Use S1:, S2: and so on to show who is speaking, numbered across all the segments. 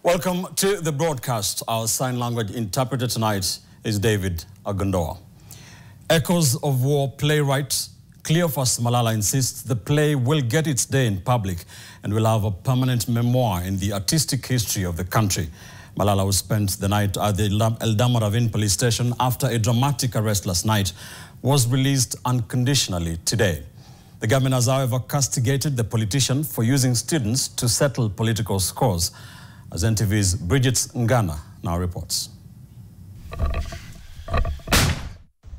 S1: Welcome to the broadcast. Our sign language interpreter tonight is David Agondoa. Echoes of War playwright Cleophas Malala insists the play will get its day in public and will have a permanent memoir in the artistic history of the country. Malala, who spent the night at the Eldama Ravine police station after a dramatic arrest last night, was released unconditionally today. The government has, however, castigated the politician for using students to settle political scores. As NTV's Bridget Ngana now reports.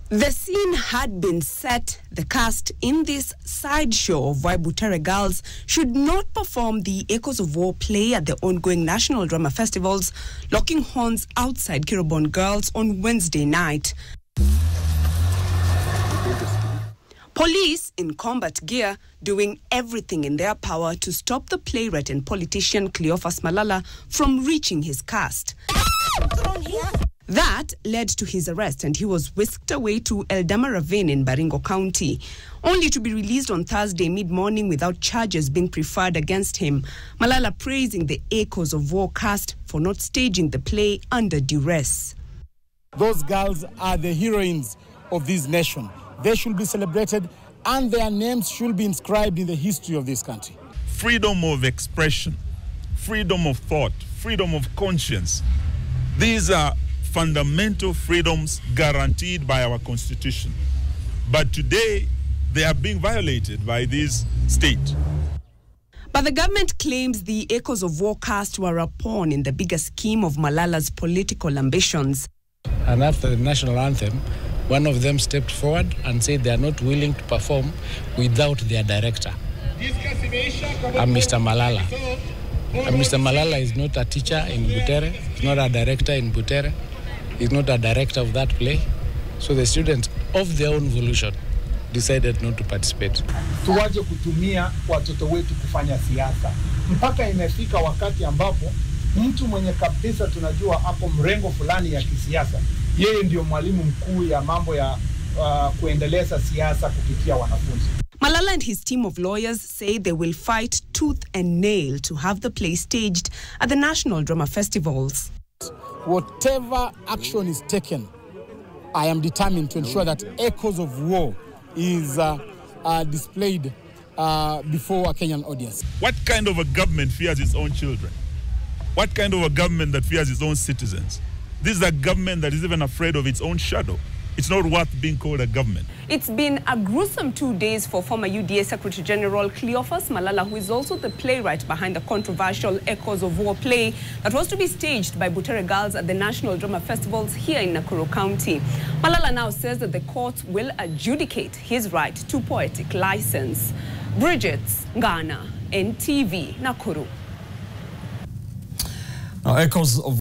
S2: The scene had been set. The cast in this sideshow of why Butere girls should not perform the Echoes of War play at the ongoing National Drama Festivals, locking horns outside Kirobon Girls on Wednesday night. Police in combat gear doing everything in their power to stop the playwright and politician Cleophas Malala from reaching his cast. That led to his arrest, and he was whisked away to Eldama Ravine in Baringo County, only to be released on Thursday mid-morning without charges being preferred against him. Malala praising the Echoes of War cast for not staging the play under duress.
S3: Those girls are the heroines of this nation. They should be celebrated and their names should be inscribed in the history of this country.
S4: Freedom of expression, freedom of thought, freedom of conscience. These are fundamental freedoms guaranteed by our Constitution. But today, they are being violated by this state.
S2: But the government claims the Echoes of War cast were a pawn in the bigger scheme of Malala's political ambitions.
S5: And after the national anthem, one of them stepped forward and said they are not willing to perform without their director. I'm Mr. Malala. And Mr. Malala is not a teacher in Butere, he's not a director in Butere, he's not a director of that play. So the students, of their own volition, decided not to participate.
S3: Tuwaje kutumia watoto wetu kufanya siasa. Mpaka imefika wakati ambapo mtu mwenye kabisa tunajua hapo mrengo fulani ya kisiasa, yeye ndio mwalimu mkuu ya mambo ya kuendeleza siasa kupitia wanafunzi.
S2: Malala and his team of lawyers say they will fight tooth and nail to have the play staged at the National Drama Festivals.
S3: Whatever action is taken, I am determined to ensure that Echoes of War is displayed before a Kenyan audience.
S4: What kind of a government fears its own children? What kind of a government that fears its own citizens? This is a government that is even afraid of its own shadow. It's not worth being called a government.
S2: It's been a gruesome 2 days for former UDA Secretary General Cleophas Malala, who is also the playwright behind the controversial Echoes of War play that was to be staged by Butere girls at the National Drama Festivals here in Nakuru County. Malala now says that the courts will adjudicate his right to poetic license. Bridget Ngana, NTV, Nakuru.
S1: Now, Echoes of